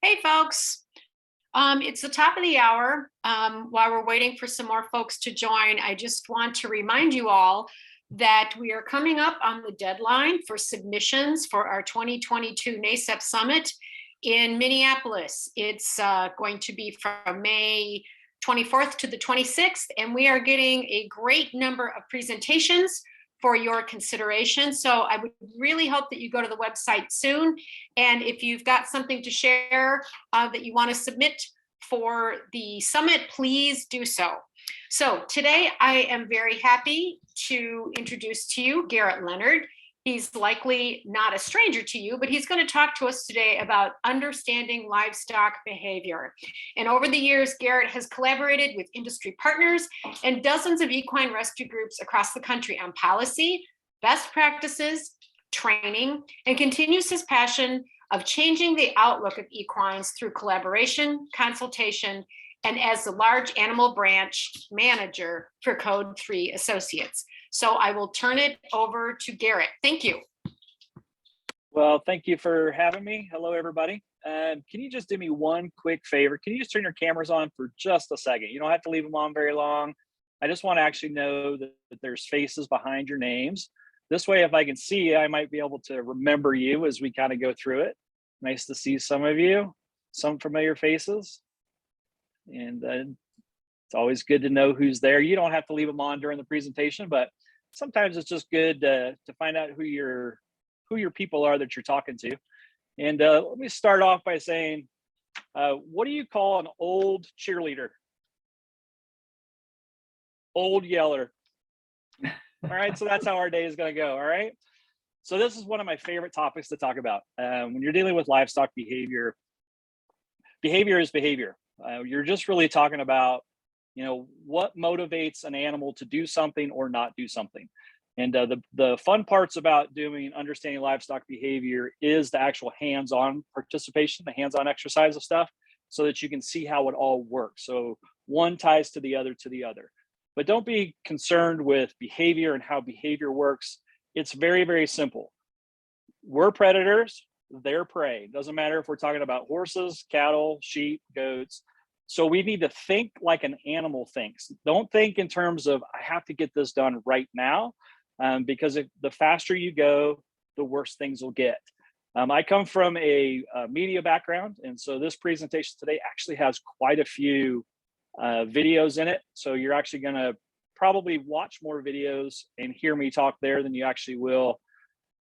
Hey, folks. It's the top of the hour. While we're waiting for some more folks to join, I just want to remind you all that we are coming up on the deadline for submissions for our 2022 NASAAEP Summit in Minneapolis. It's going to be from May 24th to the 26th, and we are getting a great number of presentations for your consideration. So I would really hope that you go to the website soon. And if you've got something to share that you want to submit for the summit, please do so. So today I am very happy to introduce to you Garrett Leonard. He's likely not a stranger to you, but he's going to talk to us today about understanding livestock behavior. And over the years, Garrett has collaborated with industry partners and dozens of equine rescue groups across the country on policy, best practices, training, and continues his passion of changing the outlook of equines through collaboration, consultation, and as the large animal branch manager for Code 3 Associates. So I will turn it over to Garrett. Thank you. Well, thank you for having me. Hello, everybody. Can you just do me one quick favor? Can you just turn your cameras on for just a second? You don't have to leave them on very long. I just want to actually know that there's faces behind your names. This way, if I can see you, I might be able to remember you as we kind of go through it. Nice to see some of you, some familiar faces. And it's always good to know who's there. You don't have to leave them on during the presentation, but sometimes it's just good to find out who your people are that you're talking to. And let me start off by saying, what do you call an old cheerleader? Old yeller. All right, so that's how our day is going to go. All right. So this is one of my favorite topics to talk about. When you're dealing with livestock behavior, behavior is behavior. You're just really talking about, what motivates an animal to do something or not do something. And the fun parts about understanding livestock behavior is the actual hands-on participation, the hands-on exercise of stuff, so that you can see how it all works. So one ties to the other. But don't be concerned with behavior and how behavior works. It's very, very simple. We're predators, they're prey. Doesn't matter if we're talking about horses, cattle, sheep, goats. So we need to think like an animal thinks. Don't think in terms of, I have to get this done right now, because the faster you go, the worse things will get. I come from a media background, and so this presentation today actually has quite a few videos in it. So you're actually going to probably watch more videos and hear me talk there than you actually will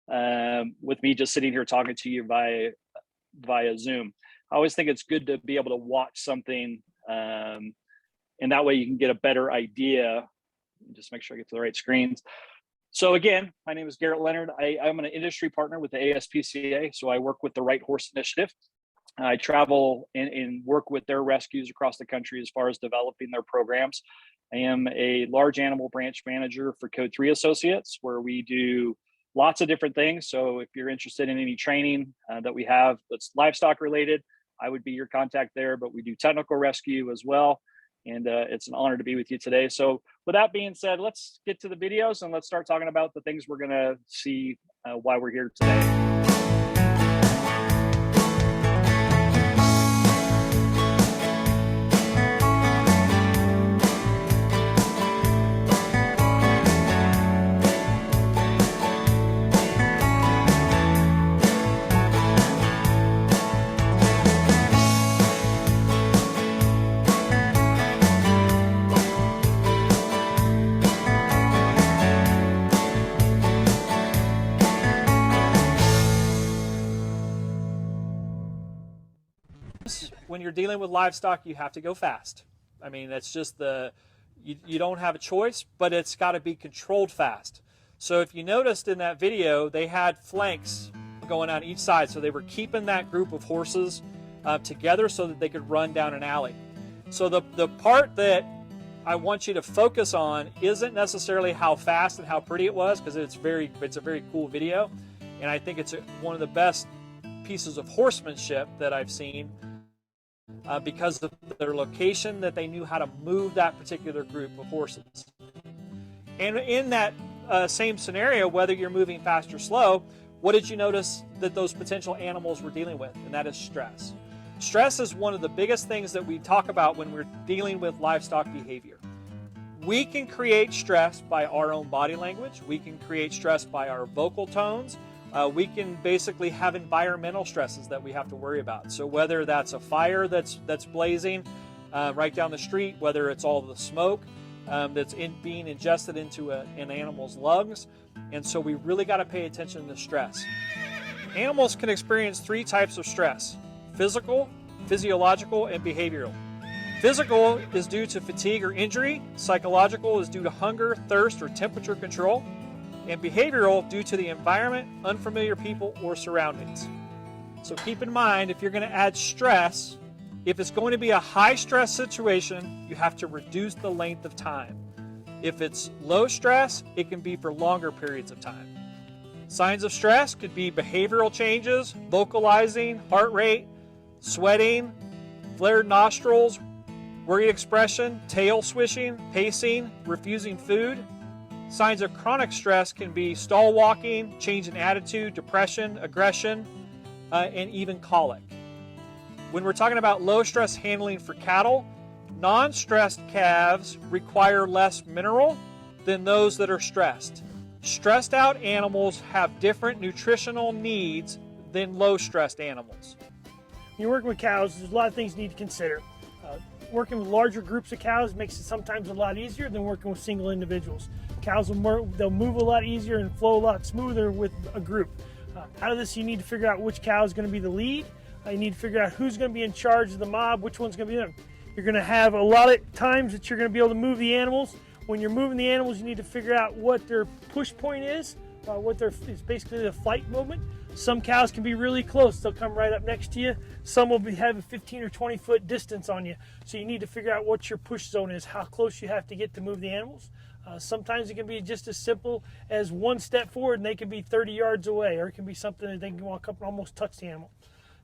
with me just sitting here talking to you via Zoom. I always think it's good to be able to watch something, and that way you can get a better idea. Just make sure I get to the right screens. So again, my name is Garrett Leonard. I'm an industry partner with the ASPCA, so I work with the Right Horse Initiative. I travel and work with their rescues across the country as far as developing their programs. I am a large animal branch manager for Code 3 Associates, where we do lots of different things. So if you're interested in any training that we have that's livestock related, I would be your contact there, but we do technical rescue as well. And it's an honor to be with you today. So with that being said, let's get to the videos and let's start talking about the things we're gonna see why we're here today. When you're dealing with livestock, you have to go fast. I mean, that's just you don't have a choice, but it's got to be controlled fast. So if you noticed in that video, they had flanks going on each side. So they were keeping that group of horses together so that they could run down an alley. So the part that I want you to focus on isn't necessarily how fast and how pretty it was, because it's a very cool video. And I think it's one of the best pieces of horsemanship that I've seen. Because of their location, that they knew how to move that particular group of horses. And in that same scenario, whether you're moving fast or slow, what did you notice that those potential animals were dealing with? And that is stress. Stress is one of the biggest things that we talk about when we're dealing with livestock behavior. We can create stress by our own body language. We can create stress by our vocal tones. We can basically have environmental stresses that we have to worry about. So whether that's a fire that's blazing right down the street, whether it's all the smoke that's being ingested into an animal's lungs. And so we really got to pay attention to stress. Animals can experience 3 types of stress: physical, physiological, and behavioral. Physical is due to fatigue or injury. Psychological is due to hunger, thirst, or temperature control. And behavioral due to the environment, unfamiliar people, or surroundings. So keep in mind, if you're going to add stress, if it's going to be a high stress situation, you have to reduce the length of time. If it's low stress, it can be for longer periods of time. Signs of stress could be behavioral changes, vocalizing, heart rate, sweating, flared nostrils, worried expression, tail swishing, pacing, refusing food. Signs of chronic stress can be stall walking, change in attitude, depression, aggression, and even colic. When we're talking about low stress handling for cattle, non-stressed calves require less mineral than those that are stressed. Stressed out animals have different nutritional needs than low stressed animals. When you're working with cows, there's a lot of things you need to consider. Working with larger groups of cows makes it sometimes a lot easier than working with single individuals. Cows they'll move a lot easier and flow a lot smoother with a group. Out of this, you need to figure out which cow is going to be the lead. You need to figure out who's going to be in charge of the mob, which one's going to be them. You're going to have a lot of times that you're going to be able to move the animals. When you're moving the animals, you need to figure out what their push point is, it's basically the flight movement. Some cows can be really close. They'll come right up next to you. Some will have a 15 or 20 foot distance on you. So you need to figure out what your push zone is, how close you have to get to move the animals. Sometimes it can be just as simple as one step forward and they can be 30 yards away, or it can be something that they can walk up and almost touch the animal.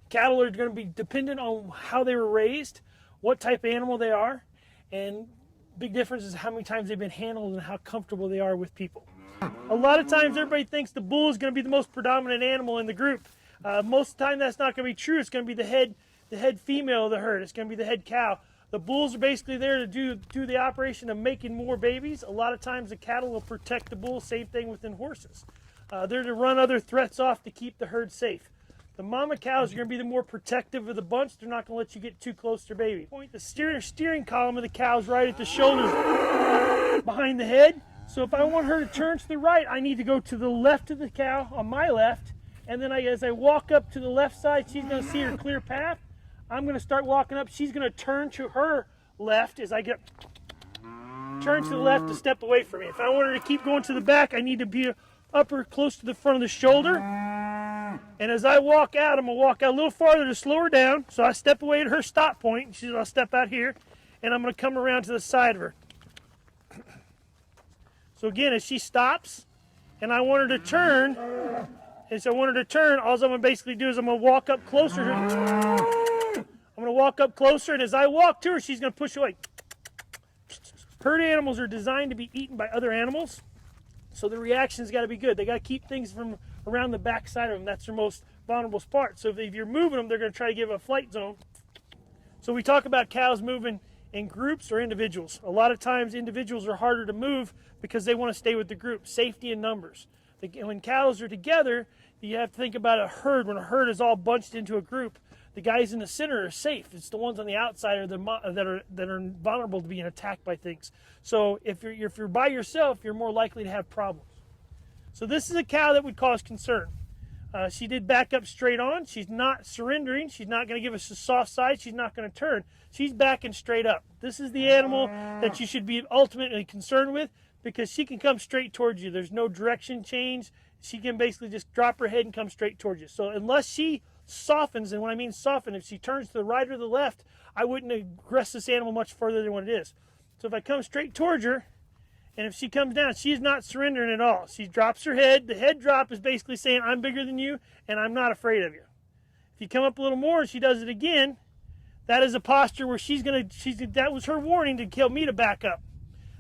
Cattle are going to be dependent on how they were raised, what type of animal they are, and big difference is how many times they've been handled and how comfortable they are with people. A lot of times everybody thinks the bull is going to be the most predominant animal in the group. Most of the time that's not going to be true. It's going to be the head female of the herd. It's going to be the head cow. The bulls are basically there to do the operation of making more babies. A lot of times the cattle will protect the bull. Same thing within horses. They're to run other threats off to keep the herd safe. The mama cows are going to be the more protective of the bunch. They're not going to let you get too close to their baby. Point the steering column of the cow's right at the shoulders behind the head. So if I want her to turn to the right, I need to go to the left of the cow on my left. And then as I walk up to the left side, she's going to see her clear path. I'm going to start walking up. She's going to turn to her left as I turn to the left to step away from me. If I want her to keep going to the back, I need to be up her close to the front of the shoulder. And as I walk out, I'm going to walk out a little farther to slow her down. So I step away at her stop point. I'll step out here, and I'm going to come around to the side of her. So again, as she stops, and I want her to turn, all I'm going to basically do is I'm going to walk up closer. I'm going to walk up closer, and as I walk to her, she's going to push away. Herd animals are designed to be eaten by other animals, so the reaction's got to be good. They got to keep things from around the back side of them. That's their most vulnerable part. So if you're moving them, they're going to try to give a flight zone. So we talk about cows moving in groups or individuals. A lot of times individuals are harder to move because they want to stay with the group. Safety in numbers. When cows are together, you have to think about a herd. When a herd is all bunched into a group, the guys in the center are safe. It's the ones on the outside that are vulnerable to being attacked by things. So if you're by yourself, you're more likely to have problems. So this is a cow that would cause concern. She did back up straight on. She's not surrendering. She's not going to give us a soft side. She's not going to turn. She's backing straight up. This is the animal that you should be ultimately concerned with because she can come straight towards you. There's no direction change. She can basically just drop her head and come straight towards you. So unless she softens, and when I mean soften, if she turns to the right or the left, I wouldn't aggress this animal much further than what it is. So if I come straight towards her, and if she comes down, she's not surrendering at all. She drops her head. The head drop is basically saying, I'm bigger than you, and I'm not afraid of you. If you come up a little more and she does it again, that is a posture where that was her warning to kill me to back up.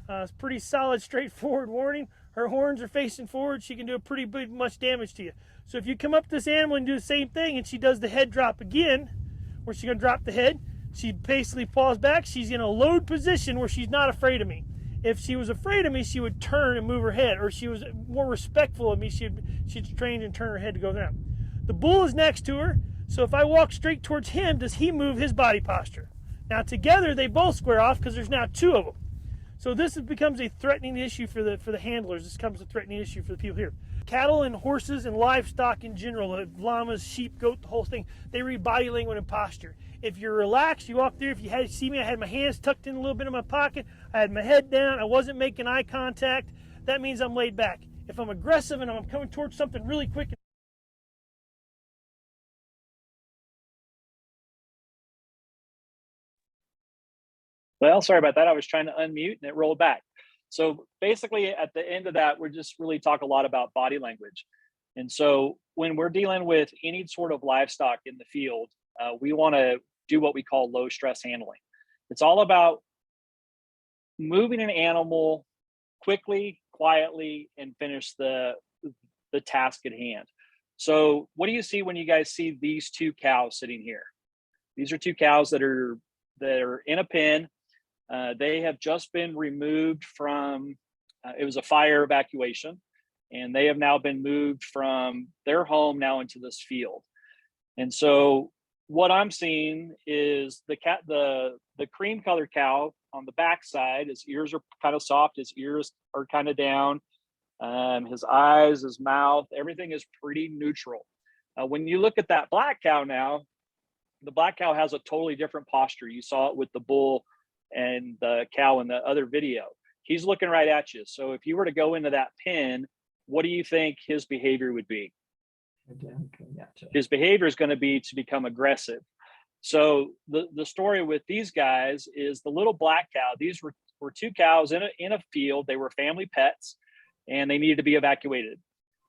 It's pretty solid, straightforward warning. Her horns are facing forward. She can do a pretty much damage to you. So if you come up to this animal and do the same thing, and she does the head drop again, where she's gonna drop the head. She basically falls back. She's in a load position where she's not afraid of me. If she was afraid of me, she would turn and move her head, or she was more respectful of me, she'd train and turn her head to go down. The bull is next to her, so if I walk straight towards him, does he move his body posture? Now together they both square off because there's now two of them. So this becomes a threatening issue for the handlers. This becomes a threatening issue for the people here. Cattle and horses and livestock in general, llamas, sheep, goat, the whole thing, they read body language and posture. If you're relaxed, you walk through, if you see me, I had my hands tucked in a little bit in my pocket, I had my head down, I wasn't making eye contact, that means I'm laid back. If I'm aggressive and I'm coming towards something really quick, Well, sorry about that. I was trying to unmute and it rolled back. So basically at the end of that, we're just really talk a lot about body language. And so when we're dealing with any sort of livestock in the field, we want to do what we call low stress handling. It's all about moving an animal quickly, quietly, and finish the task at hand. So what do you see when you guys see these two cows sitting here? These are two cows that are in a pen. They have just been removed from, it was a fire evacuation, and they have now been moved from their home now into this field. And so what I'm seeing is the cream colored cow on the backside, his ears are kind of soft, his ears are kind of down, his eyes, his mouth, everything is pretty neutral. When you look at that black cow now, the black cow has a totally different posture. You saw it with the bull and the cow in the other video. He's looking right at you. So if you were to go into that pen, what do you think his behavior would be? His behavior is going to be to become aggressive. So the story with these guys is the little black cow. These were two cows in a field. They were family pets, and they needed to be evacuated.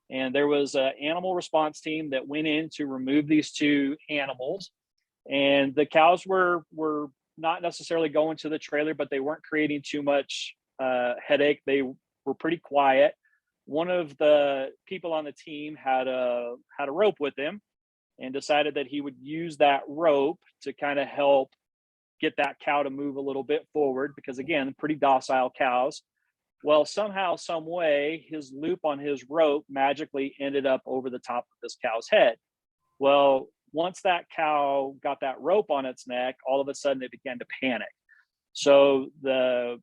And there was an animal response team that went in to remove these two animals. And the cows were not necessarily going to the trailer, but they weren't creating too much headache. They were pretty quiet. One of the people on the team had a rope with him and decided that he would use that rope to kind of help get that cow to move a little bit forward, because again, pretty docile cows. Well, somehow, some way, his loop on his rope magically ended up over the top of this cow's head. Well, once that cow got that rope on its neck, all of a sudden it began to panic. So the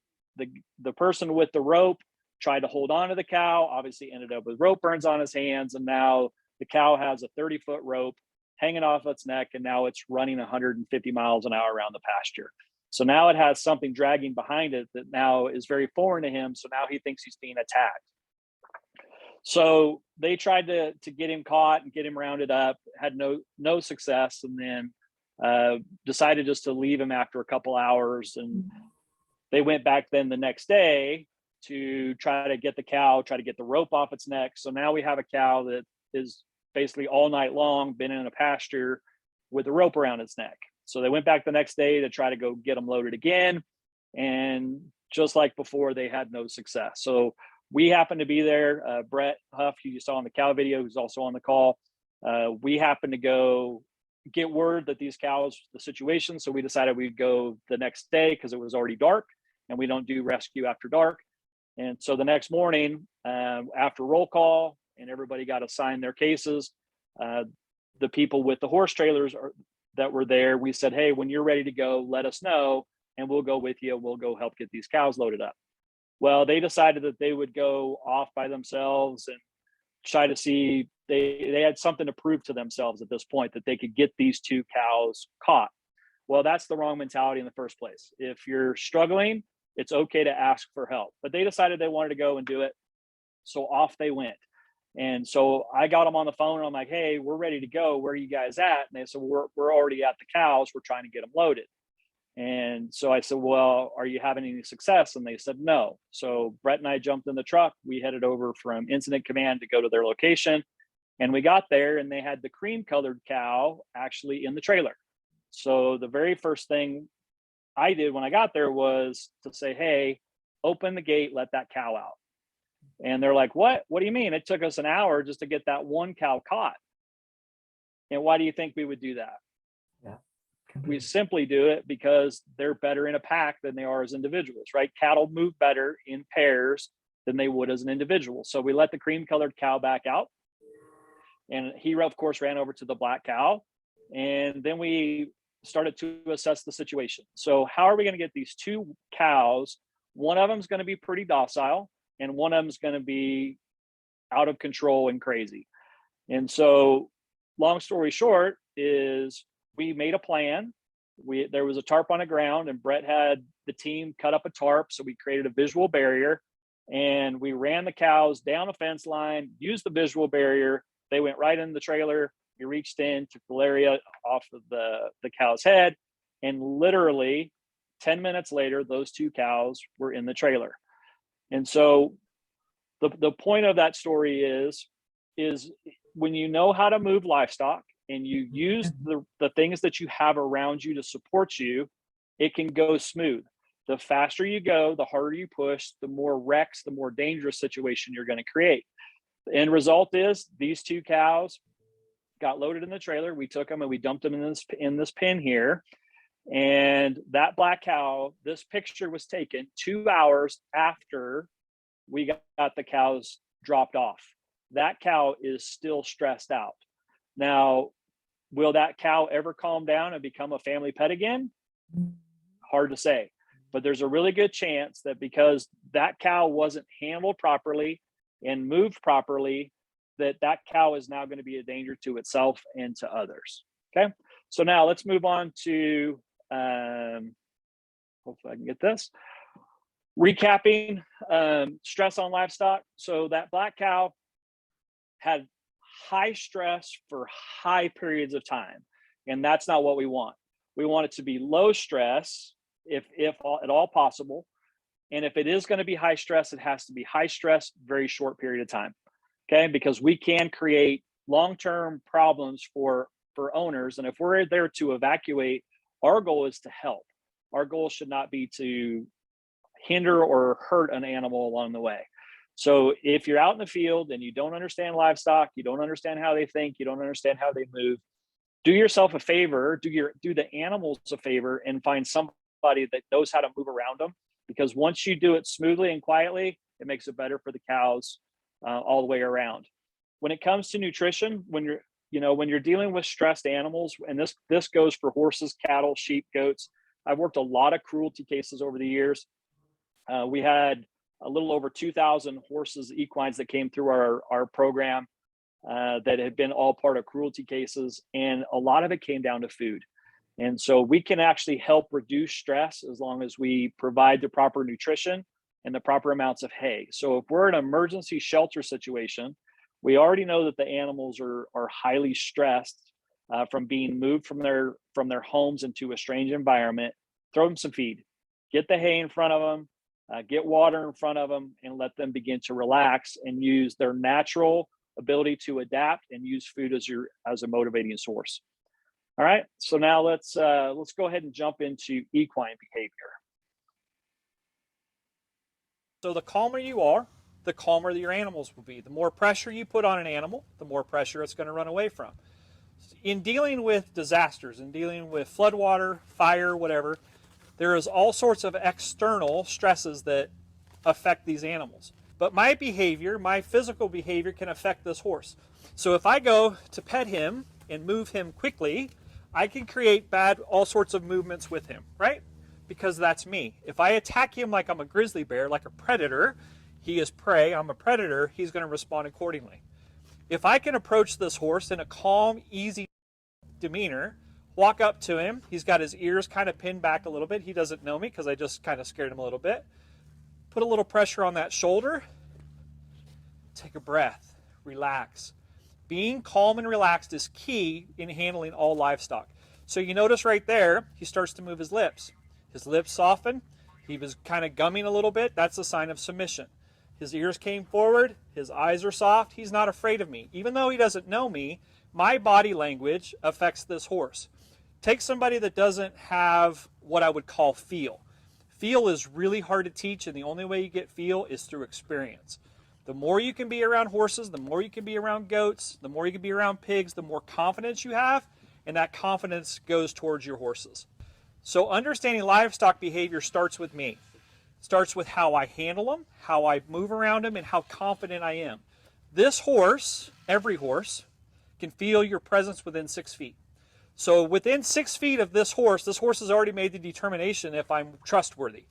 person with the rope tried to hold on to the cow, obviously ended up with rope burns on his hands, and now the cow has a 30-foot rope hanging off its neck, and now it's running 150 miles an hour around the pasture. So now it has something dragging behind it that now is very foreign to him, so now he thinks he's being attacked. So they tried to get him caught and get him rounded up, had no success, and then decided just to leave him after a couple hours. And they went back then the next day to try to get the cow, try to get the rope off its neck. So now we have a cow that is basically all night long been in a pasture with a rope around its neck. So they went back the next day to try to go get them loaded again. And just like before, they had no success. So we happened to be there. Brett Huff, who you saw in the cow video, who's also on the call. We happened to go get word that these cows, the situation. So we decided we'd go the next day because it was already dark and we don't do rescue after dark. And so the next morning, after roll call and everybody got assigned their cases, the people with the horse trailers that were there, we said, hey, when you're ready to go, let us know and we'll go with you. We'll go help get these cows loaded up. Well, they decided that they would go off by themselves and try to see, they had something to prove to themselves at this point, that they could get these two cows caught. Well, that's the wrong mentality in the first place. If you're struggling, it's okay to ask for help. But they decided they wanted to go and do it. So off they went. And so I got them on the phone and I'm like, hey, we're ready to go. Where are you guys at? And they said, we're already at the cows. We're trying to get them loaded. And so I said, well, are you having any success? And they said, no. So Brett and I jumped in the truck. We headed over from incident command to go to their location. And we got there and they had the cream colored cow actually in the trailer. So the very first thing I did when I got there was to say, hey, open the gate, let that cow out. And they're like, what do you mean? It took us an hour just to get that one cow caught. And why do you think we would do that? Yeah. We simply do it because they're better in a pack than they are as individuals, right? Cattle move better in pairs than they would as an individual. So we let the cream colored cow back out, and he of course ran over to the black cow, and then we started to assess the situation. So how are we going to get these two cows? One of them is going to be pretty docile, and one of them is going to be out of control and crazy. And so long story short is we made a plan. There was a tarp on the ground, and Brett had the team cut up a tarp. So we created a visual barrier, and we ran the cows down a fence line, used the visual barrier. They went right in the trailer. We reached in, took the lariat off of the cow's head, and literally 10 minutes later, those two cows were in the trailer. And so the point of that story is when you know how to move livestock and you use the things that you have around you to support you, it can go smooth. The faster you go, the harder you push, the more wrecks, the more dangerous situation you're going to create. The end result is these two cows got loaded in the trailer. We took them and we dumped them in this pen here. And that black cow, this picture was taken 2 hours after we got the cows dropped off. That cow is still stressed out. Now, will that cow ever calm down and become a family pet again? Hard to say, but there's a really good chance that because that cow wasn't handled properly and moved properly, that cow is now going to be a danger to itself and to others. Okay, so now let's move on to hopefully I can get this. Recapping stress on livestock. So that black cow had high stress for high periods of time, and that's not what we want. We want it to be low stress if at all possible. And if it is going to be high stress, it has to be high stress, very short period of time. Okay, because we can create long-term problems for owners. And if we're there to evacuate, our goal is to help. Our goal should not be to hinder or hurt an animal along the way. So if you're out in the field and you don't understand livestock, you don't understand how they think, you don't understand how they move, do yourself a favor, do the animals a favor, and find somebody that knows how to move around them. Because once you do it smoothly and quietly, it makes it better for the cows all the way around. When it comes to nutrition, when you're dealing with stressed animals, and this goes for horses, cattle, sheep, goats. I've worked a lot of cruelty cases over the years. We had a little over 2,000 horses, equines that came through our program that had been all part of cruelty cases, and a lot of it came down to food. And so we can actually help reduce stress as long as we provide the proper nutrition and the proper amounts of hay. So if we're in an emergency shelter situation, we already know that the animals are highly stressed from being moved from their homes into a strange environment. Throw them some feed, get the hay in front of them, get water in front of them, and let them begin to relax and use their natural ability to adapt and use food as a motivating source. All right, so now let's go ahead and jump into equine behavior. So the calmer you are, the calmer your animals will be. The more pressure you put on an animal, the more pressure it's going to run away from. In dealing with disasters, in dealing with floodwater, fire, whatever, there is all sorts of external stresses that affect these animals. But my behavior, my physical behavior, can affect this horse. So if I go to pet him and move him quickly, I can create all sorts of movements with him, right? Because that's me. If I attack him like I'm a grizzly bear, like a predator, he is prey, I'm a predator, he's going to respond accordingly. If I can approach this horse in a calm, easy demeanor, walk up to him, he's got his ears kind of pinned back a little bit, he doesn't know me because I just kind of scared him a little bit. Put a little pressure on that shoulder, take a breath, relax. Being calm and relaxed is key in handling all livestock. So you notice right there, he starts to move his lips. His lips soften, he was kind of gumming a little bit, that's a sign of submission. His ears came forward, his eyes are soft, he's not afraid of me. Even though he doesn't know me, my body language affects this horse. Take somebody that doesn't have what I would call feel. Feel is really hard to teach, and the only way you get feel is through experience. The more you can be around horses, the more you can be around goats, the more you can be around pigs, the more confidence you have, and that confidence goes towards your horses. So understanding livestock behavior starts with me. Starts with how I handle them, how I move around them, and how confident I am. This horse, every horse, can feel your presence within 6 feet. So within 6 feet of this horse has already made the determination if I'm trustworthy.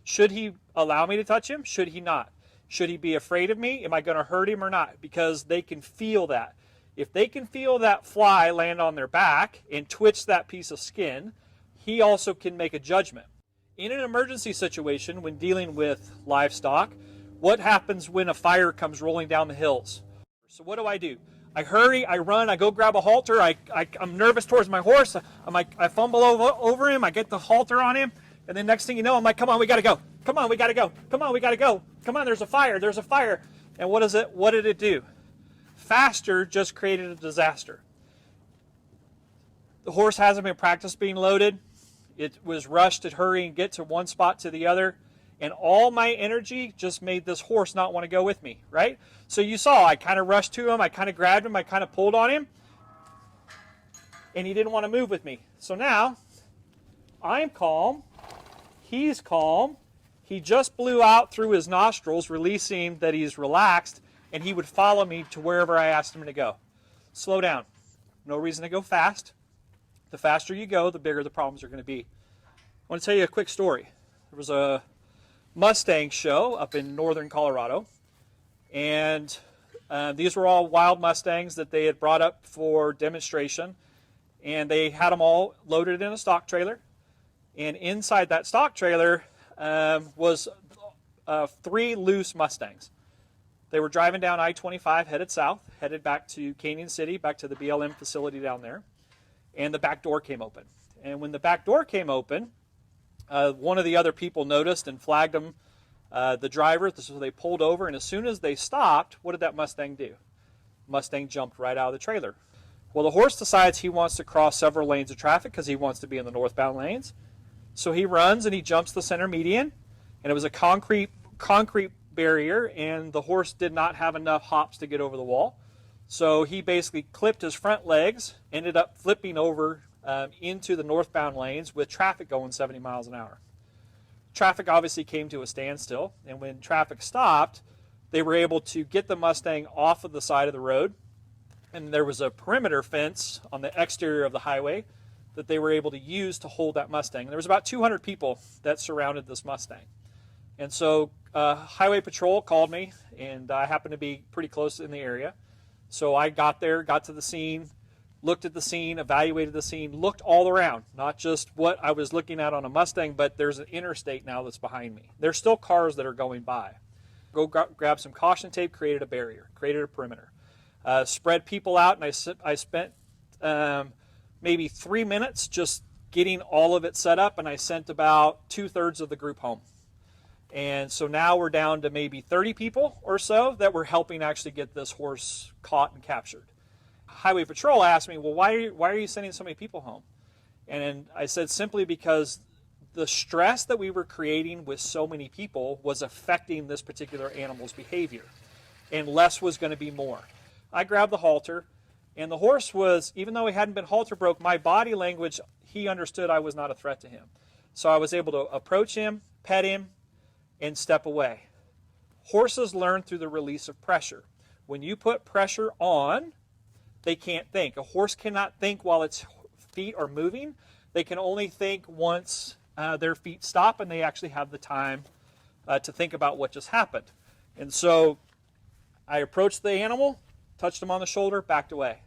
Should he allow me to touch him? Should he not? Should he be afraid of me? Am I going to hurt him or not? Because they can feel that. If they can feel that fly land on their back and twitch that piece of skin, he also can make a judgment. In an emergency situation, when dealing with livestock, what happens when a fire comes rolling down the hills? So what do? I hurry, I run, I go grab a halter, I'm nervous towards my horse, I fumble over him, I get the halter on him, and then next thing you know, I'm like, come on, we gotta go, come on, we gotta go, come on, we gotta go, come on, there's a fire, and what did it do? Faster just created a disaster. The horse hasn't been practiced being loaded, it was rushed to hurry and get to one spot to the other, and all my energy just made this horse not want to go with me, right? So you saw, I kind of rushed to him, I kind of grabbed him, I kind of pulled on him, and he didn't want to move with me. So now, I'm calm, he's calm, he just blew out through his nostrils, releasing that he's relaxed, and he would follow me to wherever I asked him to go. Slow down. No reason to go fast. The faster you go, the bigger the problems are going to be. I want to tell you a quick story. There was a Mustang show up in northern Colorado, and these were all wild Mustangs that they had brought up for demonstration, and they had them all loaded in a stock trailer, and inside that stock trailer was 3 loose Mustangs. They were driving down I-25 headed south, headed back to Canyon City, back to the BLM facility down there, and the back door came open. And when the back door came open, one of the other people noticed and flagged them, the driver, so they pulled over, and as soon as they stopped, what did that Mustang do? Mustang jumped right out of the trailer. Well, the horse decides he wants to cross several lanes of traffic because he wants to be in the northbound lanes. So he runs and he jumps the center median, and it was a concrete barrier, and the horse did not have enough hops to get over the wall. So he basically clipped his front legs, ended up flipping over into the northbound lanes with traffic going 70 miles an hour. Traffic obviously came to a standstill, and when traffic stopped, they were able to get the Mustang off of the side of the road, and there was a perimeter fence on the exterior of the highway that they were able to use to hold that Mustang. And there was about 200 people that surrounded this Mustang. And so Highway Patrol called me, and I happened to be pretty close in the area. So I got there, got to the scene, looked at the scene, evaluated the scene, looked all around, not just what I was looking at on a Mustang, but there's an interstate now that's behind me. There's still cars that are going by. Go grab some caution tape, created a barrier, created a perimeter. Spread people out, and I spent maybe 3 minutes just getting all of it set up, and I sent about 2/3 of the group home. And so now we're down to maybe 30 people or so that were helping actually get this horse caught and captured. Highway Patrol asked me, well, why are you sending so many people home? And I said, simply because the stress that we were creating with so many people was affecting this particular animal's behavior, and less was going to be more. I grabbed the halter, and the horse was, even though he hadn't been halter broke, my body language, he understood I was not a threat to him. So I was able to approach him, pet him, and step away. Horses learn through the release of pressure. When you put pressure on, they can't think. A horse cannot think while its feet are moving. They can only think once their feet stop and they actually have the time to think about what just happened. And so I approached the animal, touched him on the shoulder, backed away.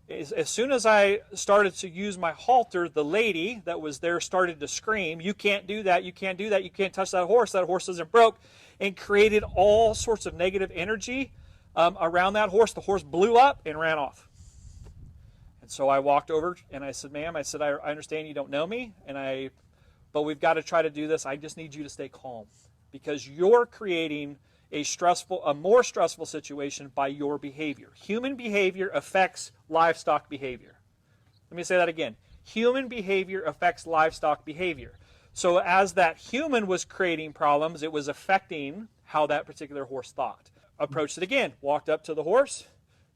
As soon as I started to use my halter, the lady that was there started to scream, you can't do that, you can't do that, you can't touch that horse isn't broke, and created all sorts of negative energy around that horse. The horse blew up and ran off. And so I walked over and I said, ma'am, I understand you don't know me, but we've got to try to do this. I just need you to stay calm because you're creating a more stressful situation by your behavior. Human behavior affects livestock behavior. Let me say that again. Human behavior affects livestock behavior. So as that human was creating problems, it was affecting how that particular horse thought. Approached it again, walked up to the horse,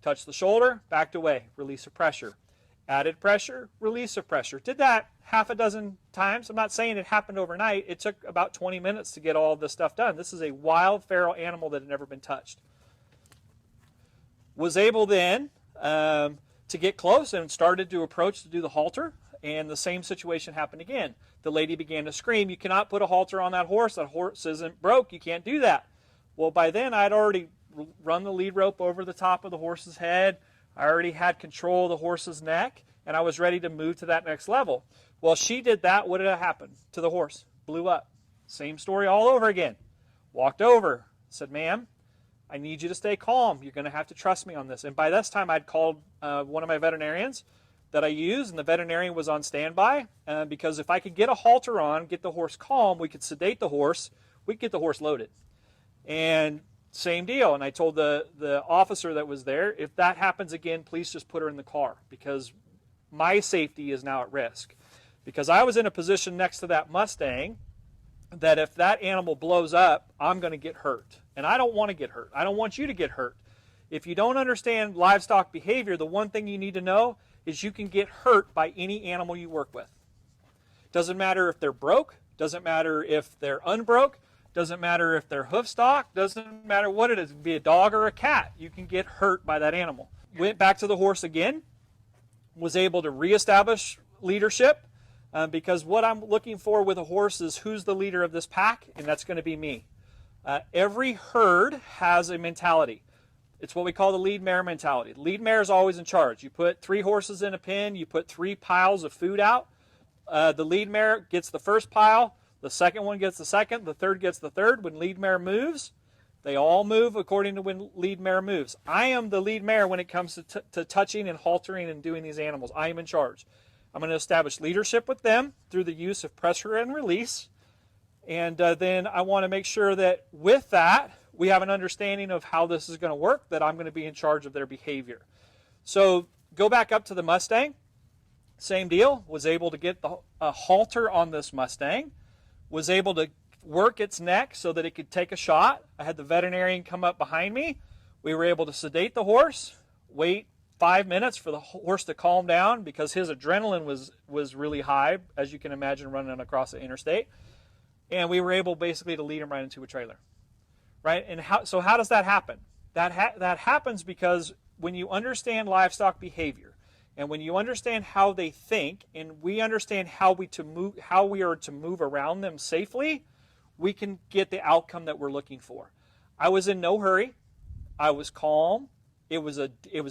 touched the shoulder, backed away, release of pressure. Added pressure, release of pressure. Did that half a dozen times. I'm not saying it happened overnight. It took about 20 minutes to get all of this stuff done. This is a wild feral animal that had never been touched. Was able then to get close and started to approach to do the halter, and the same situation happened again. The lady began to scream, "You cannot put a halter on that horse. That horse isn't broke. You can't do that." Well, by then I'd already run the lead rope over the top of the horse's head. I already had control of the horse's neck, and I was ready to move to that next level. Well, she did that. What did happen to the horse? Blew up. Same story all over again. Walked over, said, "Ma'am, I need you to stay calm. You're going to have to trust me on this." And by this time, I'd called one of my veterinarians that I use, and the veterinarian was on standby because if I could get a halter on, get the horse calm, we could sedate the horse, we could get the horse loaded. And same deal. And I told the officer that was there, if that happens again, please just put her in the car because my safety is now at risk. Because I was in a position next to that Mustang that if that animal blows up, I'm going to get hurt. And I don't want to get hurt. I don't want you to get hurt. If you don't understand livestock behavior, the one thing you need to know is you can get hurt by any animal you work with. Doesn't matter if they're broke, doesn't matter if they're unbroke, doesn't matter if they're hoof stock, doesn't matter what it is, be a dog or a cat, you can get hurt by that animal. Went back to the horse again, was able to reestablish leadership because what I'm looking for with a horse is who's the leader of this pack, and that's going to be me. Every herd has a mentality. It's what we call the lead mare mentality. The lead mare is always in charge. You put 3 horses in a pen, you put 3 piles of food out. The lead mare gets the first pile, the second one gets the second, the third gets the third. When lead mare moves, they all move according to when lead mare moves. I am the lead mare when it comes to touching and haltering and doing these animals. I am in charge. I'm going to establish leadership with them through the use of pressure and release. And then I want to make sure that with that, we have an understanding of how this is going to work, that I'm going to be in charge of their behavior. So go back up to the Mustang. Same deal. Was able to get a halter on this Mustang. Was able to work its neck so that it could take a shot. I had the veterinarian come up behind me. We were able to sedate the horse, wait 5 minutes for the horse to calm down because his adrenaline was really high, as you can imagine, running across the interstate. And we were able basically to lead him right into a trailer. Right? And how does that happen? That happens because when you understand livestock behavior and when you understand how they think and we understand how we are to move around them safely, we can get the outcome that we're looking for. I was in no hurry. I was calm. It was a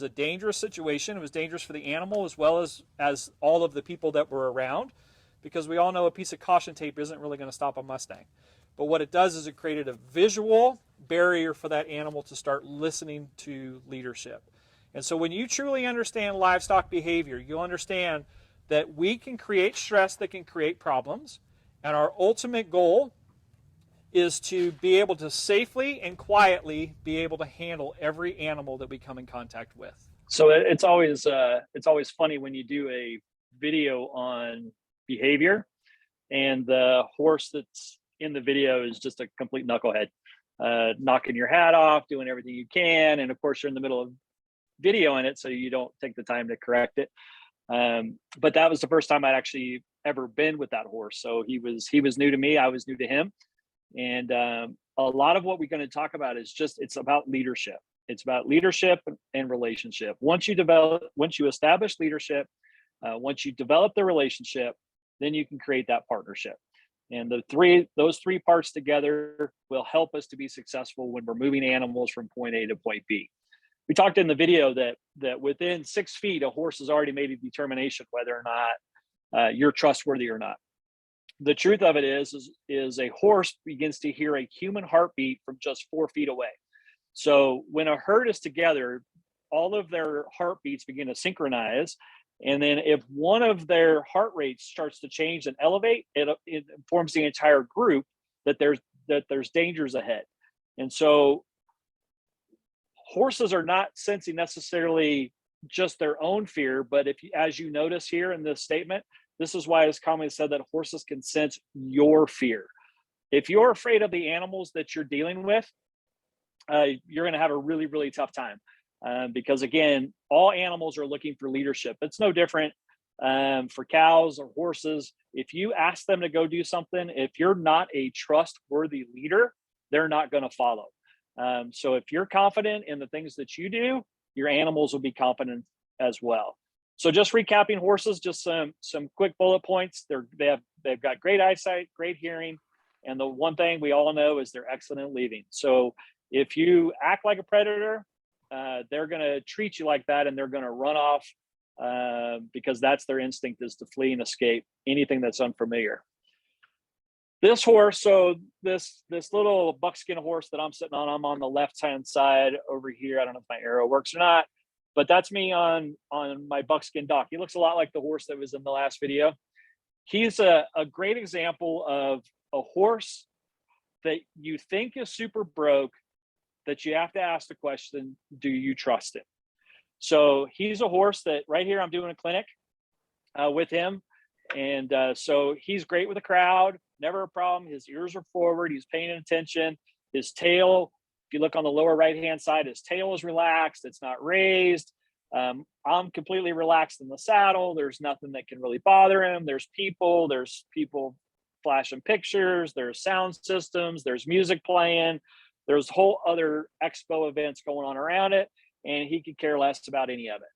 dangerous situation. It was dangerous for the animal as well as all of the people that were around, because we all know a piece of caution tape isn't really going to stop a Mustang. But what it does is it created a visual barrier for that animal to start listening to leadership. And so when you truly understand livestock behavior, you'll understand that we can create stress that can create problems. And our ultimate goal is to be able to safely and quietly be able to handle every animal that we come in contact with. So it's always funny when you do a video on behavior and the horse that's in the video is just a complete knucklehead, knocking your hat off, doing everything you can. And of course you're in the middle of video in it, so you don't take the time to correct it. But that was the first time I'd actually ever been with that horse. So he was new to me. I was new to him. And a lot of what we're going to talk about is it's about leadership. It's about leadership and relationship. Once you establish leadership, once you develop the relationship, then you can create that partnership. And those three parts together will help us to be successful when we're moving animals from point A to point B. We talked in the video that within 6 feet, a horse has already made a determination whether or not you're trustworthy or not. The truth of it is a horse begins to hear a human heartbeat from just 4 feet away. So when a herd is together, all of their heartbeats begin to synchronize. And then if one of their heart rates starts to change and elevate, it informs the entire group that there's dangers ahead. And so horses are not sensing necessarily just their own fear, but as you notice here in this statement, this is why it's commonly said that horses can sense your fear. If you're afraid of the animals that you're dealing with, you're going to have a really, really tough time. because again, all animals are looking for leadership. It's no different for cows or horses. If you ask them to go do something, if you're not a trustworthy leader, they're not going to follow. So if you're confident in the things that you do, your animals will be confident as well. So just recapping horses, just some quick bullet points. They've got great eyesight, great hearing, and the one thing we all know is they're excellent at leaving. So if you act like a predator, they're going to treat you like that, and they're going to run off because that's their instinct, is to flee and escape anything that's unfamiliar. This horse, so this little buckskin horse that I'm sitting on, I'm on the left-hand side over here. I don't know if my arrow works or not, but that's me on my buckskin dock. He looks a lot like the horse that was in the last video. He's a great example of a horse that you think is super broke, that you have to ask the question, do you trust him? So he's a horse that right here, I'm doing a clinic with him. And so he's great with the crowd, never a problem. His ears are forward, he's paying attention. His tail, if you look on the lower right-hand side, his tail is relaxed, it's not raised. I'm completely relaxed in the saddle. There's nothing that can really bother him. There's people flashing pictures, there's sound systems, there's music playing, there's whole other expo events going on around it, and he could care less about any of it.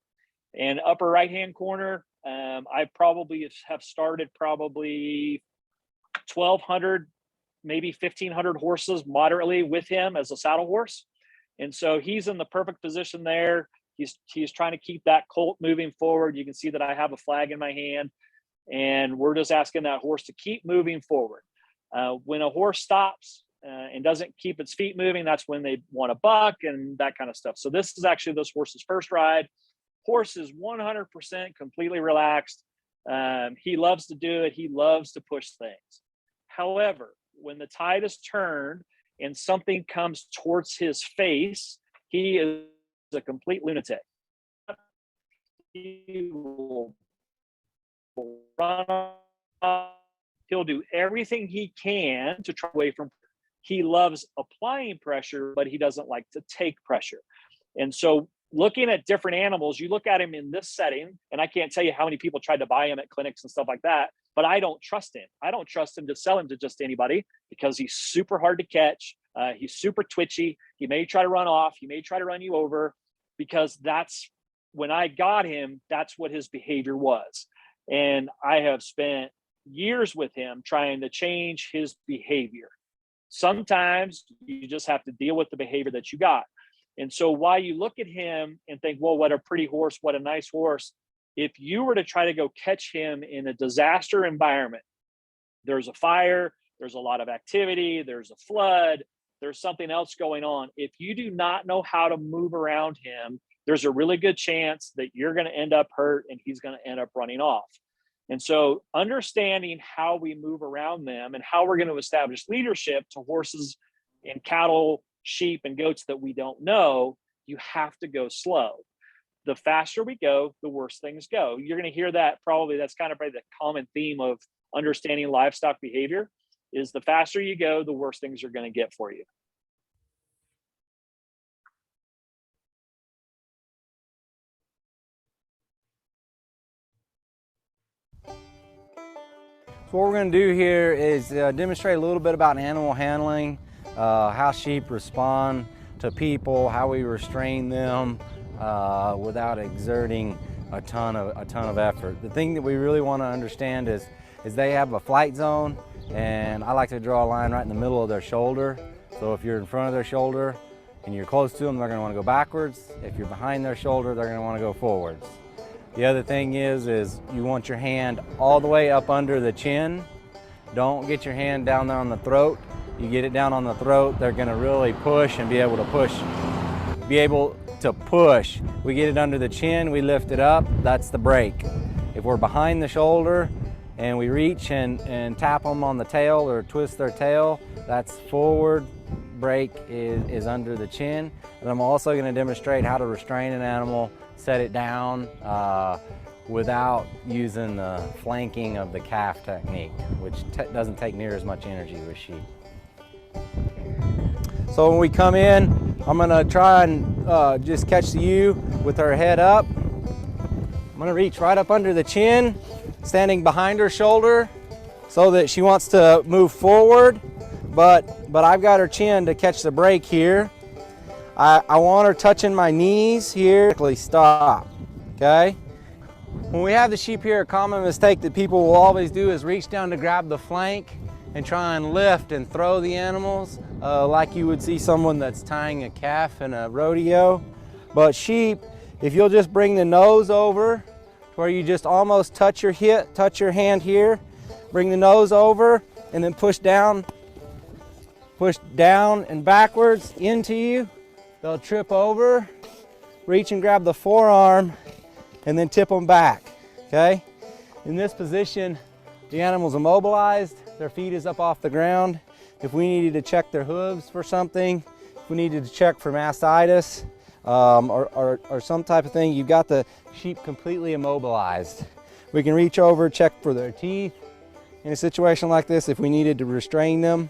And upper right-hand corner, I probably have started 1,200, maybe 1,500 horses moderately with him as a saddle horse. And so he's in the perfect position there. He's trying to keep that colt moving forward. You can see that I have a flag in my hand, and we're just asking that horse to keep moving forward. When a horse stops and doesn't keep its feet moving, that's when they want to buck and that kind of stuff. So this is actually this horse's first ride. Horse is 100% completely relaxed. He loves to do it. He loves to push things. However, when the tide is turned and something comes towards his face, he is a complete lunatic. He will run off. He'll do everything he can to try away from. He loves applying pressure, but he doesn't like to take pressure. And so looking at different animals, you look at him in this setting, and I can't tell you how many people tried to buy him at clinics and stuff like that, but I don't trust him. I don't trust him to sell him to just anybody because he's super hard to catch. He's super twitchy. He may try to run off. He may try to run you over, because that's when I got him, that's what his behavior was. And I have spent years with him trying to change his behavior. Sometimes you just have to deal with the behavior that you got. And so while you look at him and think, well, what a pretty horse, what a nice horse, if you were to try to go catch him in a disaster environment, there's a fire, there's a lot of activity, there's a flood, there's something else going on. If you do not know how to move around him, there's a really good chance that you're going to end up hurt and he's going to end up running off. And so understanding how we move around them and how we're going to establish leadership to horses and cattle, sheep and goats that we don't know, you have to go slow. The faster we go, the worse things go. You're going to hear that probably. That's kind of the common theme of understanding livestock behavior, is the faster you go, the worse things are going to get for you. So what we're going to do here is demonstrate a little bit about animal handling, how sheep respond to people, how we restrain them without exerting a ton of effort. The thing that we really want to understand is they have a flight zone, and I like to draw a line right in the middle of their shoulder. So if you're in front of their shoulder and you're close to them, they're going to want to go backwards. If you're behind their shoulder, they're going to want to go forwards. The other thing is you want your hand all the way up under the chin. Don't get your hand down there on the throat. You get it down on the throat, they're going to really push and be able to push. We get it under the chin, we lift it up, that's the break. If we're behind the shoulder and we reach and tap them on the tail or twist their tail, that's forward. Break is under the chin. And I'm also going to demonstrate how to restrain an animal, set it down without using the flanking of the calf technique, which doesn't take near as much energy with sheep. So when we come in, I'm going to try and just catch the ewe with her head up. I'm gonna reach right up under the chin, standing behind her shoulder so that she wants to move forward, but I've got her chin to catch the brake here. I want her touching my knees here. Stop, okay? When we have the sheep here, a common mistake that people will always do is reach down to grab the flank and try and lift and throw the animals like you would see someone that's tying a calf in a rodeo. But sheep, if you'll just bring the nose over to where you just almost touch your hip, touch your hand here, bring the nose over and then push down and backwards into you. They'll trip over, reach and grab the forearm, and then tip them back, okay? In this position, the animal's immobilized, their feet is up off the ground. If we needed to check their hooves for something, if we needed to check for mastitis or some type of thing, you've got the sheep completely immobilized. We can reach over, check for their teeth in a situation like this if we needed to restrain them.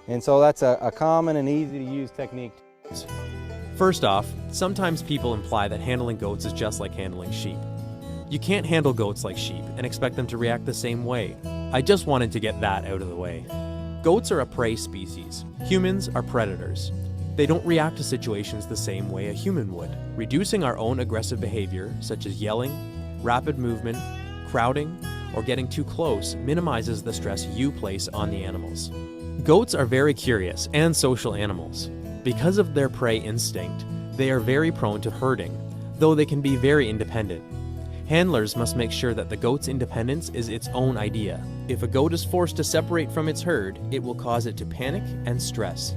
And so that's a common and easy to use technique. First off, sometimes people imply that handling goats is just like handling sheep. You can't handle goats like sheep and expect them to react the same way. I just wanted to get that out of the way. Goats are a prey species. Humans are predators. They don't react to situations the same way a human would. Reducing our own aggressive behavior, such as yelling, rapid movement, crowding, or getting too close, minimizes the stress you place on the animals. Goats are very curious and social animals. Because of their prey instinct, they are very prone to herding, though they can be very independent. Handlers must make sure that the goat's independence is its own idea. If a goat is forced to separate from its herd, it will cause it to panic and stress.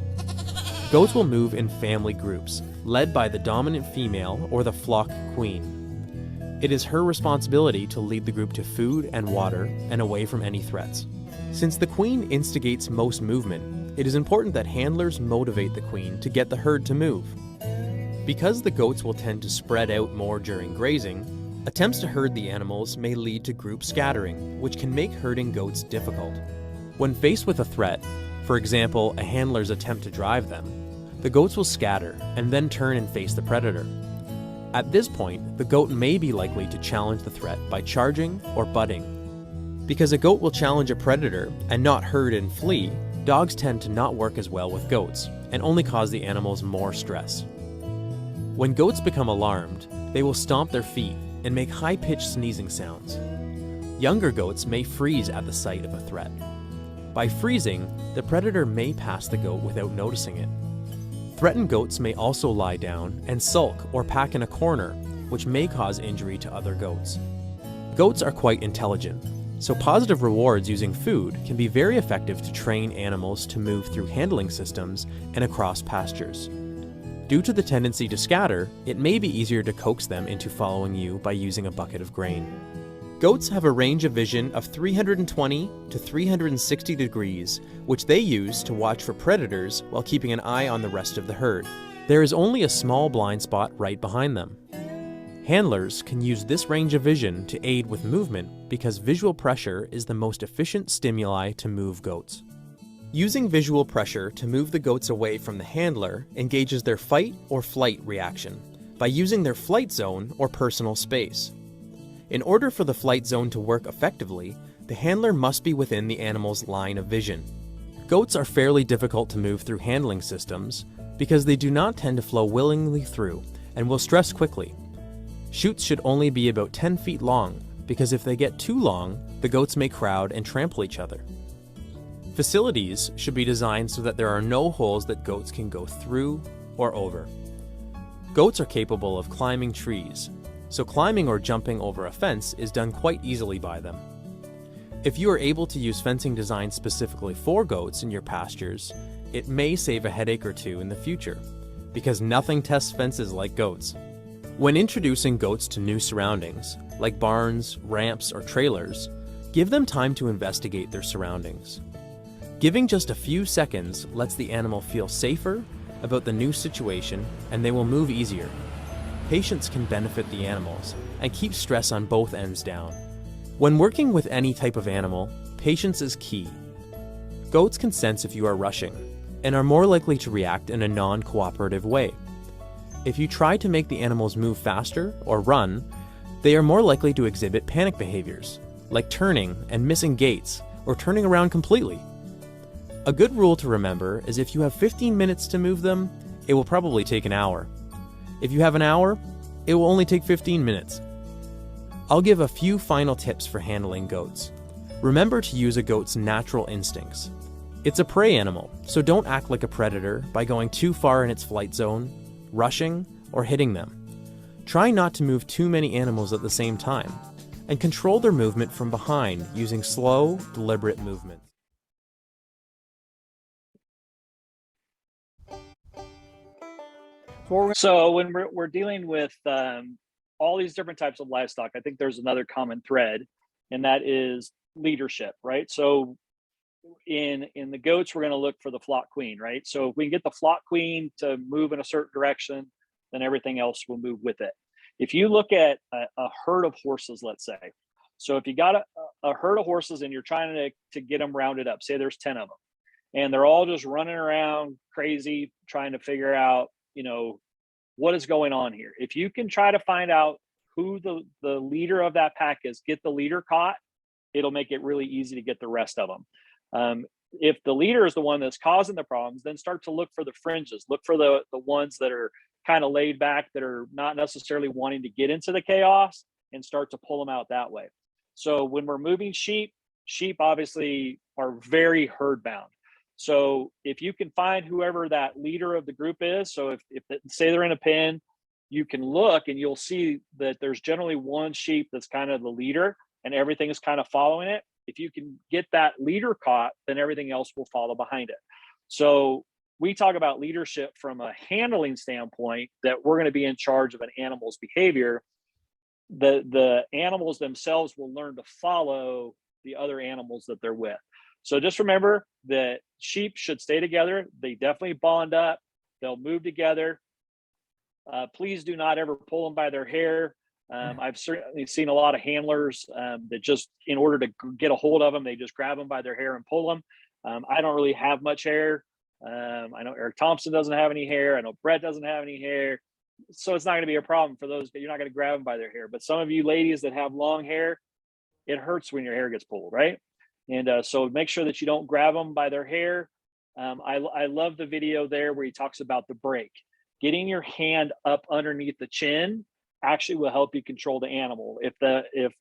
Goats will move in family groups, led by the dominant female or the flock queen. It is her responsibility to lead the group to food and water and away from any threats. Since the queen instigates most movement, it is important that handlers motivate the queen to get the herd to move. Because the goats will tend to spread out more during grazing, attempts to herd the animals may lead to group scattering, which can make herding goats difficult. When faced with a threat, for example, a handler's attempt to drive them, the goats will scatter and then turn and face the predator. At this point, the goat may be likely to challenge the threat by charging or butting. Because a goat will challenge a predator and not herd and flee, dogs tend to not work as well with goats and only cause the animals more stress. When goats become alarmed, they will stomp their feet and make high-pitched sneezing sounds. Younger goats may freeze at the sight of a threat. By freezing, the predator may pass the goat without noticing it. Threatened goats may also lie down and sulk or pack in a corner, which may cause injury to other goats. Goats are quite intelligent, so positive rewards using food can be very effective to train animals to move through handling systems and across pastures. Due to the tendency to scatter, it may be easier to coax them into following you by using a bucket of grain. Goats have a range of vision of 320 to 360 degrees, which they use to watch for predators while keeping an eye on the rest of the herd. There is only a small blind spot right behind them. Handlers can use this range of vision to aid with movement because visual pressure is the most efficient stimuli to move goats. Using visual pressure to move the goats away from the handler engages their fight or flight reaction by using their flight zone or personal space. In order for the flight zone to work effectively, the handler must be within the animal's line of vision. Goats are fairly difficult to move through handling systems because they do not tend to flow willingly through and will stress quickly. Chutes should only be about 10 feet long because if they get too long, the goats may crowd and trample each other. Facilities should be designed so that there are no holes that goats can go through or over. Goats are capable of climbing trees, so climbing or jumping over a fence is done quite easily by them. If you are able to use fencing designed specifically for goats in your pastures, it may save a headache or two in the future, because nothing tests fences like goats. When introducing goats to new surroundings, like barns, ramps, or trailers, give them time to investigate their surroundings. Giving just a few seconds lets the animal feel safer about the new situation, and they will move easier. Patience can benefit the animals and keep stress on both ends down. When working with any type of animal, patience is key. Goats can sense if you are rushing and are more likely to react in a non-cooperative way. If you try to make the animals move faster or run, they are more likely to exhibit panic behaviors, like turning and missing gates or turning around completely. A good rule to remember is if you have 15 minutes to move them, it will probably take an hour. If you have an hour, it will only take 15 minutes. I'll give a few final tips for handling goats. Remember to use a goat's natural instincts. It's a prey animal, so don't act like a predator by going too far in its flight zone, rushing, or hitting them. Try not to move too many animals at the same time, and control their movement from behind using slow, deliberate movement. So when we're dealing with all these different types of livestock, I think there's another common thread, and that is leadership, right? So in the goats, we're going to look for the flock queen, right? So if we can get the flock queen to move in a certain direction, then everything else will move with it. If you look at a herd of horses, let's say, so if you got a herd of horses and you're trying to get them rounded up, say there's 10 of them, and they're all just running around crazy, trying to figure out, what is going on here. If you can try to find out who the leader of that pack is, get the leader caught, it'll make it really easy to get the rest of them. If the leader is the one that's causing the problems, then start to look for the fringes, look for the ones that are kind of laid back, that are not necessarily wanting to get into the chaos, and start to pull them out that way. So when we're moving sheep obviously are very herd bound. So if you can find whoever that leader of the group is, so if say they're in a pen, you can look and you'll see that there's generally one sheep that's kind of the leader and everything is kind of following it. If you can get that leader caught, then everything else will follow behind it. So we talk about leadership from a handling standpoint, that we're going to be in charge of an animal's behavior. The animals themselves will learn to follow the other animals that they're with. So just remember that sheep should stay together. They definitely bond up. They'll move together. Please do not ever pull them by their hair. I've certainly seen a lot of handlers that just, in order to get a hold of them, they just grab them by their hair and pull them. I don't really have much hair. I know Eric Thompson doesn't have any hair. I know Brett doesn't have any hair. So it's not going to be a problem for those, but you're not going to grab them by their hair. But some of you ladies that have long hair, it hurts when your hair gets pulled, right? And so make sure that you don't grab them by their hair. I love the video there where he talks about the break. Getting your hand up underneath the chin actually will help you control the animal. If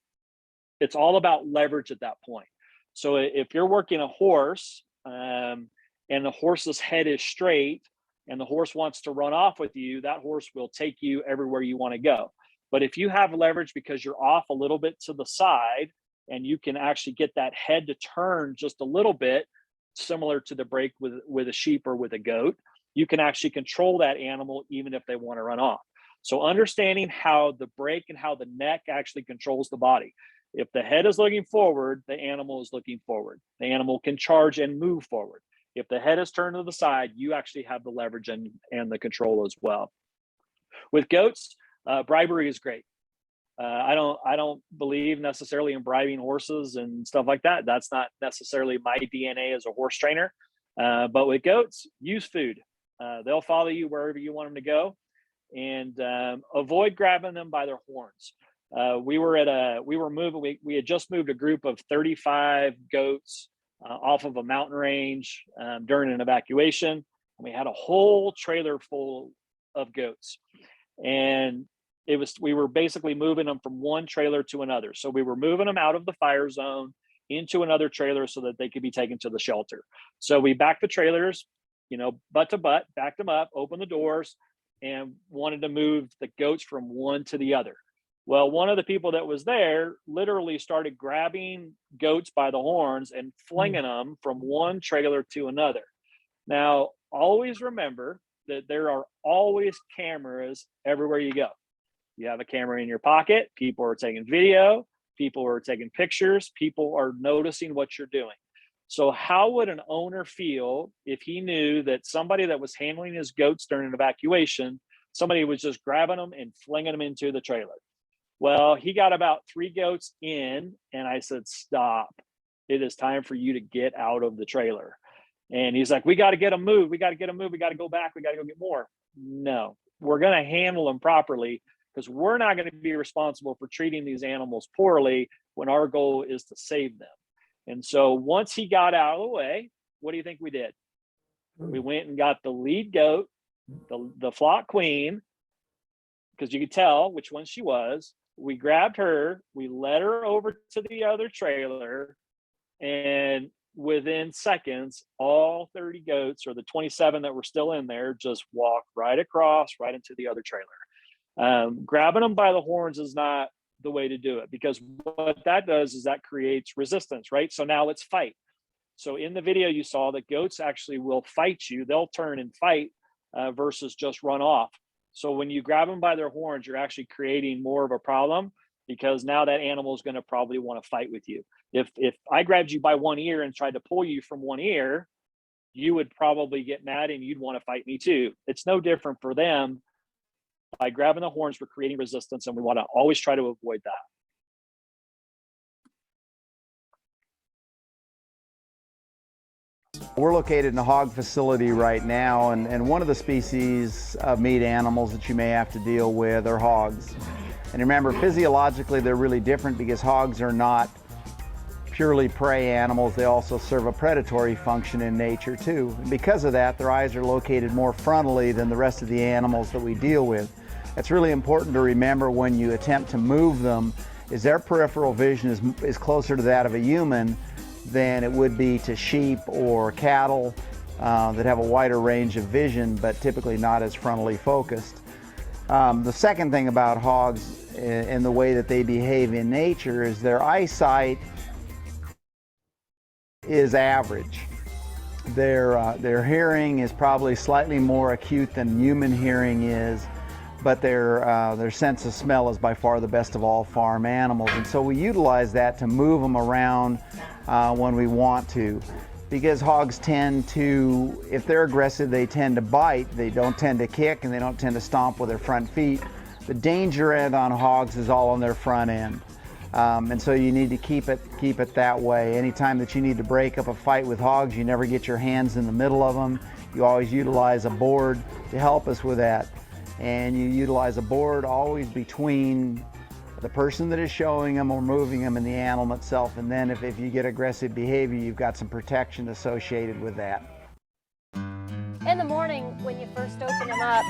it's all about leverage at that point. So if you're working a horse and the horse's head is straight and the horse wants to run off with you, that horse will take you everywhere you want to go. But if you have leverage because you're off a little bit to the side, and you can actually get that head to turn just a little bit, similar to the break with a sheep or with a goat, you can actually control that animal even if they want to run off. So understanding how the break and how the neck actually controls the body. If the head is looking forward, the animal is looking forward. The animal can charge and move forward. If the head is turned to the side, you actually have the leverage and the control as well. With goats, bribery is great. I don't believe necessarily in bribing horses and stuff like that. That's not necessarily my DNA as a horse trainer. But with goats, use food. They'll follow you wherever you want them to go, and avoid grabbing them by their horns. We had just moved a group of 35 goats off of a mountain range during an evacuation. And we had a whole trailer full of goats, and we were basically moving them from one trailer to another. So we were moving them out of the fire zone into another trailer so that they could be taken to the shelter. So we backed the trailers, butt to butt, backed them up, opened the doors, and wanted to move the goats from one to the other. Well, one of the people that was there literally started grabbing goats by the horns and flinging them from one trailer to another. Now, always remember that there are always cameras everywhere you go. You have a camera in your pocket, people are taking video, people are taking pictures, people are noticing what you're doing. So how would an owner feel if he knew that somebody that was handling his goats during an evacuation, somebody was just grabbing them and flinging them into the trailer? Well, he got about 3 goats in, and I said, stop. It is time for you to get out of the trailer. And he's like, we got to get them moved. We got to get them moved. We got to go back. We got to go get more. No, we're going to handle them properly, because we're not going to be responsible for treating these animals poorly when our goal is to save them. And so once he got out of the way, what do you think we did? We went and got the lead goat, the flock queen, because you could tell which one she was. We grabbed her, we led her over to the other trailer, and within seconds, all 30 goats, or the 27 that were still in there, just walked right across, right into the other trailer. Grabbing them by the horns is not the way to do it, because what that does is that creates resistance, right? So now let's fight. So in the video you saw that goats actually will fight you. They'll turn and fight versus just run off. So when you grab them by their horns, you're actually creating more of a problem, because now that animal is going to probably want to fight with you. If I grabbed you by one ear and tried to pull you from one ear, you would probably get mad and you'd want to fight me too. It's no different for them. By grabbing the horns, we're creating resistance, and we want to always try to avoid that. We're located in a hog facility right now, and one of the species of meat animals that you may have to deal with are hogs. And remember, physiologically, they're really different, because hogs are not purely prey animals. They also serve a predatory function in nature too. And because of that, their eyes are located more frontally than the rest of the animals that we deal with. It's really important to remember when you attempt to move them, is their peripheral vision is closer to that of a human than it would be to sheep or cattle that have a wider range of vision, but typically not as frontally focused. The second thing about hogs and the way that they behave in nature is their eyesight is average. Their hearing is probably slightly more acute than human hearing is, but their sense of smell is by far the best of all farm animals. And so we utilize that to move them around when we want to, because hogs tend to, if they're aggressive, they tend to bite. They don't tend to kick, and they don't tend to stomp with their front feet. The danger end on hogs is all on their front end. And so you need to keep it that way. Anytime that you need to break up a fight with hogs, you never get your hands in the middle of them. You always utilize a board to help us with that. And you utilize a board always between the person that is showing them or moving them and the animal itself. And then if you get aggressive behavior, you've got some protection associated with that. In the morning, when you first open them up,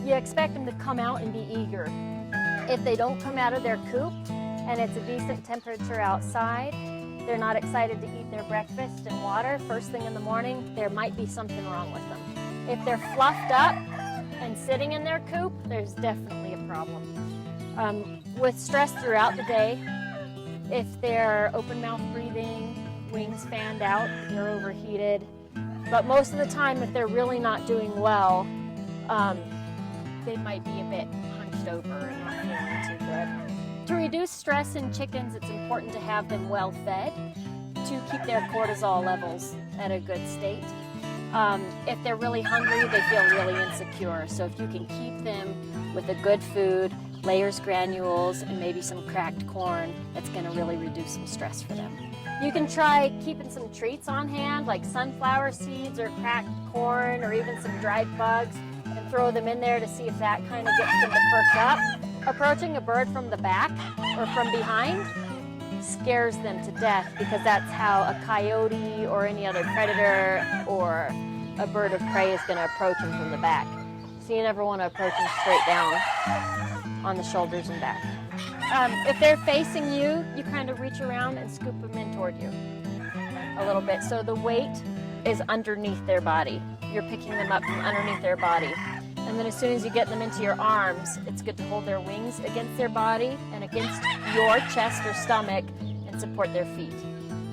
you expect them to come out and be eager. If they don't come out of their coop and it's a decent temperature outside, they're not excited to eat their breakfast and water first thing in the morning, there might be something wrong with them. If they're fluffed up and sitting in their coop, there's definitely a problem. With stress throughout the day, if they're open mouth breathing, wings fanned out, they're overheated. But most of the time, if they're really not doing well, they might be a bit hunched over and not feeling too good. To reduce stress in chickens, it's important to have them well fed to keep their cortisol levels at a good state. If they're really hungry, they feel really insecure. So if you can keep them with a good food, layers granules, and maybe some cracked corn, that's going to really reduce some stress for them. You can try keeping some treats on hand, like sunflower seeds or cracked corn or even some dried bugs, and throw them in there to see if that kind of gets them to perk up. Approaching a bird from the back or from behind scares them to death, because that's how a coyote or any other predator or a bird of prey is going to approach them from the back. So you never want to approach them straight down on the shoulders and back. If they're facing you, you kind of reach around and scoop them in toward you a little bit. So the weight is underneath their body. You're picking them up from underneath their body. And then as soon as you get them into your arms, it's good to hold their wings against their body and against your chest or stomach and support their feet.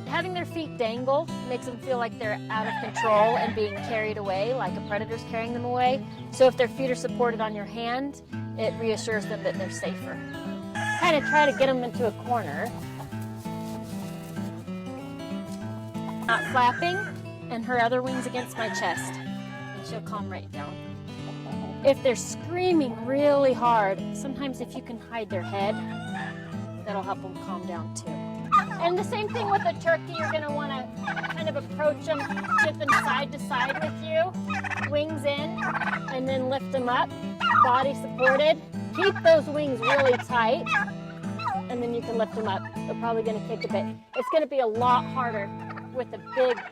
Having their feet dangle makes them feel like they're out of control and being carried away, like a predator's carrying them away. So if their feet are supported on your hand, it reassures them that they're safer. Kind of try to get them into a corner. Not flapping, and her other wings against my chest, and she'll calm right down. If they're screaming really hard, sometimes if you can hide their head, that'll help them calm down too. And the same thing with the turkey, you're gonna wanna kind of approach them, get them side to side with you, wings in, and then lift them up, body supported. Keep those wings really tight, and then you can lift them up. They're probably gonna kick a bit. It's gonna be a lot harder with a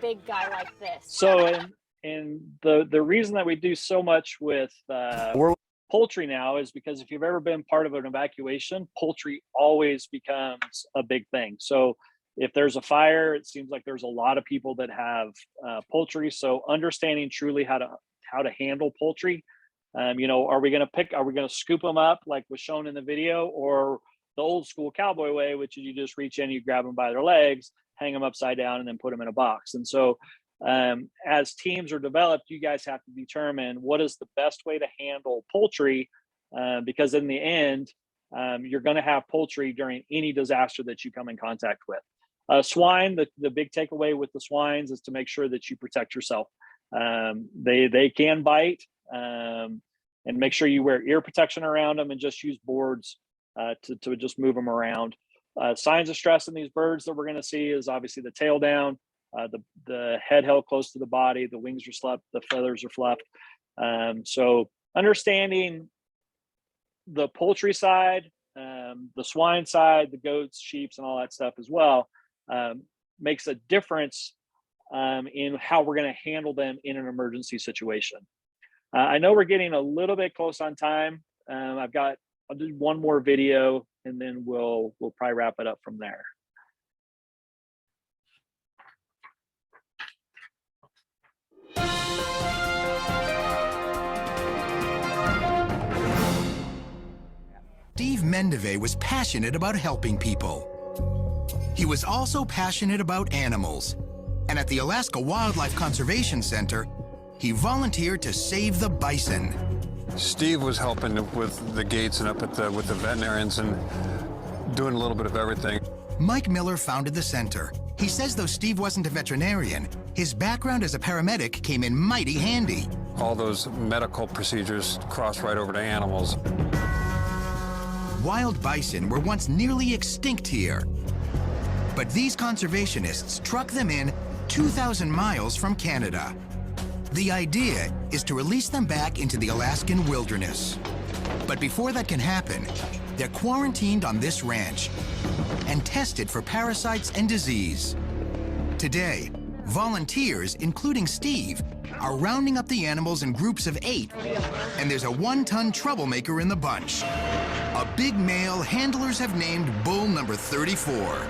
big guy like this. So, and the reason that we do so much with poultry now is because if you've ever been part of an evacuation, poultry always becomes a big thing. So if there's a fire, it seems like there's a lot of people that have poultry. So understanding truly how to handle poultry, you know, are we going to scoop them up like was shown in the video, or the old school cowboy way, which is you just reach in, you grab them by their legs, hang them upside down, and then put them in a box. And so as teams are developed, you guys have to determine what is the best way to handle poultry, because in the end, you're going to have poultry during any disaster that you come in contact with. Swine, the big takeaway with the swines is to make sure that you protect yourself. They can bite, and make sure you wear ear protection around them and just use boards to just move them around. Signs of stress in these birds that we're going to see is obviously the tail down, the head held close to the body, the wings are slumped, the feathers are fluffed. So understanding the poultry side, the swine side, the goats, sheep, and all that stuff as well, makes a difference in how we're going to handle them in an emergency situation. I know we're getting a little bit close on time. I'll do one more video and then we'll probably wrap it up from there. Steve Mendeve was passionate about helping people. He was also passionate about animals. And at the Alaska Wildlife Conservation Center, he volunteered to save the bison. Steve was helping with the gates and up at with the veterinarians and doing a little bit of everything. Mike Miller founded the center. He says though Steve wasn't a veterinarian, his background as a paramedic came in mighty handy. All those medical procedures crossed right over to animals. Wild bison were once nearly extinct here. But these conservationists truck them in 2,000 miles from Canada. The idea is to release them back into the Alaskan wilderness. But before that can happen, they're quarantined on this ranch and tested for parasites and disease. Today, volunteers, including Steve, are rounding up the animals in groups of 8, and there's a 1-ton troublemaker in the bunch. A big male handlers have named bull number 34.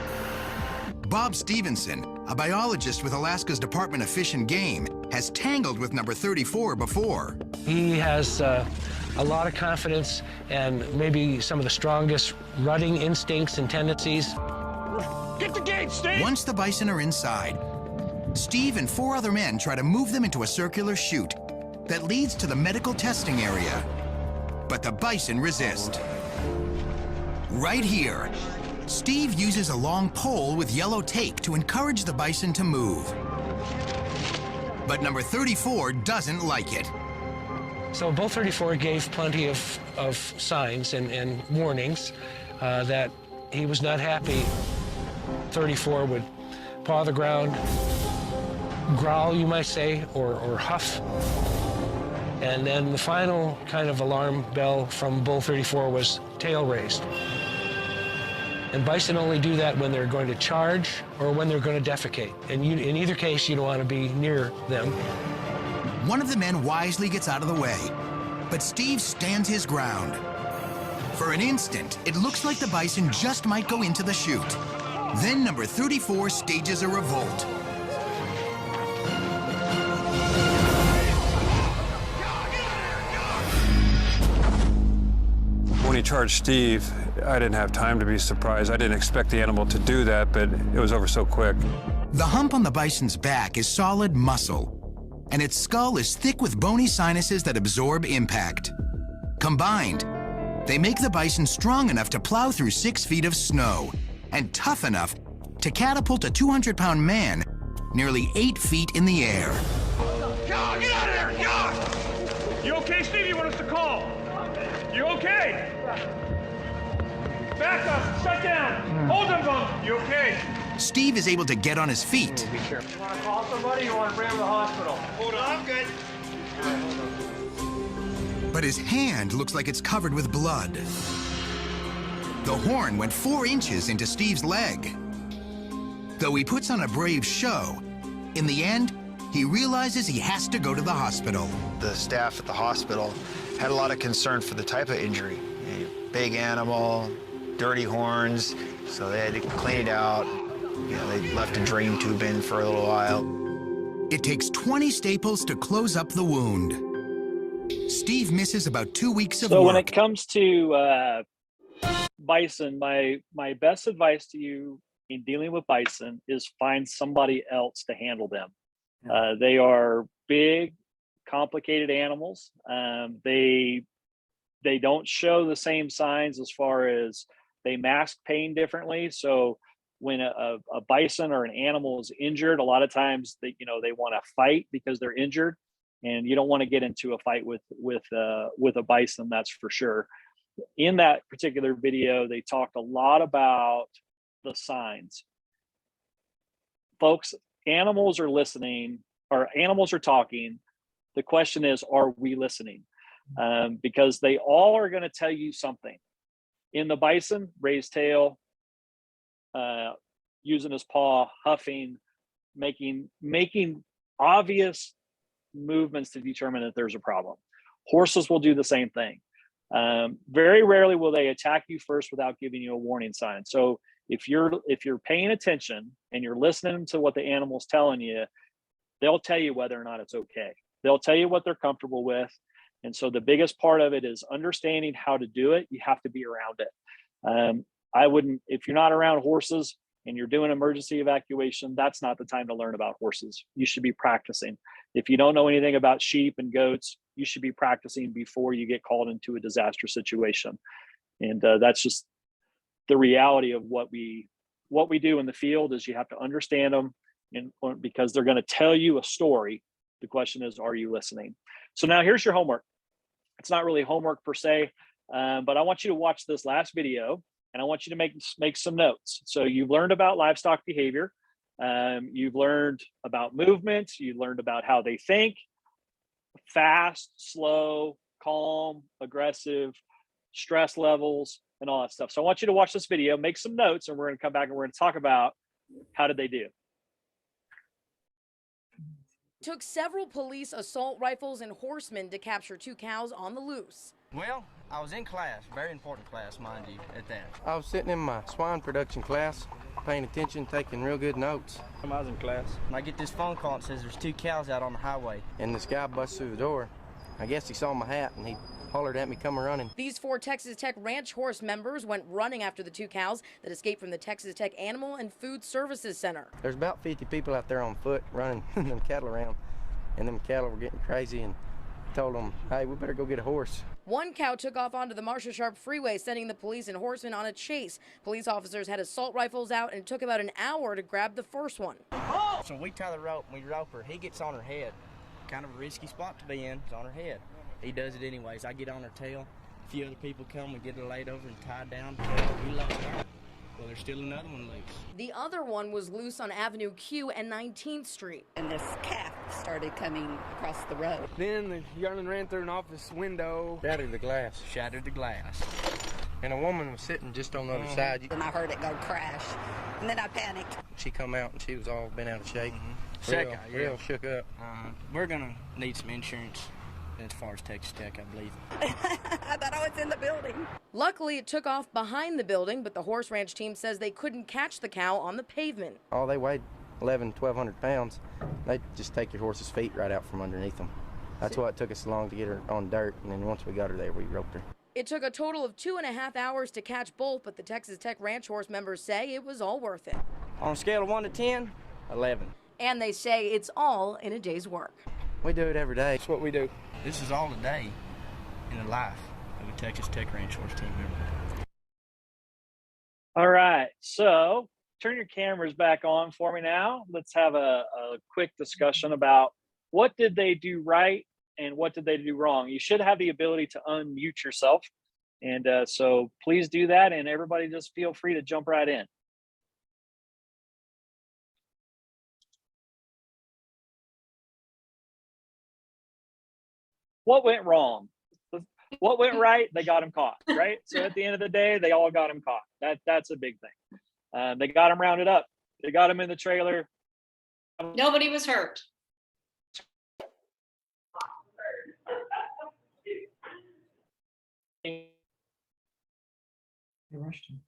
Bob Stevenson, a biologist with Alaska's Department of Fish and Game, has tangled with number 34 before. He has a lot of confidence and maybe some of the strongest rutting instincts and tendencies. Get the gate, Steve! Once the bison are inside, Steve and 4 other men try to move them into a circular chute that leads to the medical testing area. But the bison resist. Right here, Steve uses a long pole with yellow tape to encourage the bison to move. But number 34 doesn't like it. So bull 34 gave plenty of signs and warnings that he was not happy. 34 would paw the ground, growl, you might say, or huff. And then the final kind of alarm bell from bull 34 was tail raised. And bison only do that when they're going to charge or when they're going to defecate. And in either case, you don't want to be near them. One of the men wisely gets out of the way, but Steve stands his ground. For an instant, it looks like the bison just might go into the chute. Then number 34 stages a revolt. When he charged Steve, I didn't have time to be surprised. I didn't expect the animal to do that, but it was over so quick. The hump on the bison's back is solid muscle, and its skull is thick with bony sinuses that absorb impact. Combined, they make the bison strong enough to plow through 6 feet of snow and tough enough to catapult a 200-pound man nearly 8 feet in the air. Get out of there! God! You okay, Steve? You want us to call? You okay? Back up! Shut down! Hold them, bump! You okay? Steve is able to get on his feet. You want to call somebody? You want to bring him to the hospital? Hold on. I'm good. But his hand looks like it's covered with blood. The horn went 4 inches into Steve's leg. Though he puts on a brave show, in the end, he realizes he has to go to the hospital. The staff at the hospital had a lot of concern for the type of injury. Big animal, dirty horns, so they had to clean it out. They left a drain tube in for a little while. It takes 20 staples to close up the wound. Steve misses about 2 weeks of So work. when it comes to bison, my best advice to you in dealing with bison is find somebody else to handle them. They are big, complicated animals. They don't show the same signs as far as they mask pain differently. So when a bison or an animal is injured, a lot of times they want to fight because they're injured, and you don't want to get into a fight with a bison, that's for sure. In that particular video, they talked a lot about the signs. Folks, animals are listening, or animals are talking. The question is, are we listening? Because they all are going to tell you something. In the bison, raised tail, using his paw, huffing, making obvious movements to determine that there's a problem. Horses will do the same thing. Very rarely will they attack you first without giving you a warning sign. So if you're paying attention and you're listening to what the animal's telling you, they'll tell you whether or not it's okay. They'll tell you what they're comfortable with. And so the biggest part of it is understanding how to do it. You have to be around it. If you're not around horses and you're doing emergency evacuation, that's not the time to learn about horses. You should be practicing. If you don't know anything about sheep and goats, you should be practicing before you get called into a disaster situation. And that's just the reality of what we do in the field. Is you have to understand them, because they're going to tell you a story. The question is, are you listening? So now here's your homework. It's not really homework per se, but I want you to watch this last video, and I want you to make some notes. So you've learned about livestock behavior. You've learned about movement. You learned about how they think: fast, slow, calm, aggressive, stress levels, and all that stuff. So I want you to watch this video, make some notes, and we're going to come back and we're going to talk about how did they do. Took several police assault rifles and horsemen to capture 2 cows on the loose. Well, I was in class, very important class, mind you, at that. I was sitting in my swine production class, paying attention, taking real good notes. I was in class. And I get this phone call and says there's 2 cows out on the highway. And this guy busts through the door. I guess he saw my hat and he hollered at me, come running. These 4 Texas Tech Ranch Horse members went running after the 2 cows that escaped from the Texas Tech Animal and Food Services Center. There's about 50 people out there on foot running them cattle around, and them cattle were getting crazy, and told them, hey, we better go get a horse. 1 cow took off onto the Marshall Sharp Freeway, sending the police and horsemen on a chase. Police officers had assault rifles out, and it took about an hour to grab the first one. So we tie the rope and we rope her. He gets on her head. Kind of a risky spot to be in. It's on her head. He does it anyways. I get on her tail. A few other people come. We get her laid over and tied down. We lost her. Well, there's still another one loose. The other one was loose on Avenue Q and 19th Street. And this calf started coming across the road. Then the yearling ran through an office window. Shattered the glass. Shattered the glass. And a woman was sitting just on the other side. And I heard it go crash. And then I panicked. She come out and she was all bent out of shape. Real shook up. We're going to need some insurance as far as Texas Tech, I believe. I thought I was in the building. Luckily, it took off behind the building, but the horse ranch team says they couldn't catch the cow on the pavement. Oh, they weighed 1,200 pounds. They just take your horse's feet right out from underneath them. That's why it took us so long to get her on dirt, and then once we got her there, we roped her. It took a total of 2.5 hours to catch both, but the Texas Tech Ranch Horse members say it was all worth it. On a scale of 1 to 10, 11. And they say it's all in a day's work. We do it every day. That's what we do. This is all a day in the life of a Texas Tech Ranch Horse team member. All right, so turn your cameras back on for me now. Let's have a quick discussion about what did they do right and what did they do wrong. You should have the ability to unmute yourself. And so please do that, and everybody just feel free to jump right in. what went wrong? What went right? They got him caught, right? So at the end of the day, they all got him caught. That's a big thing. They got him rounded up. They got him in the trailer. Nobody was hurt. They rushed him.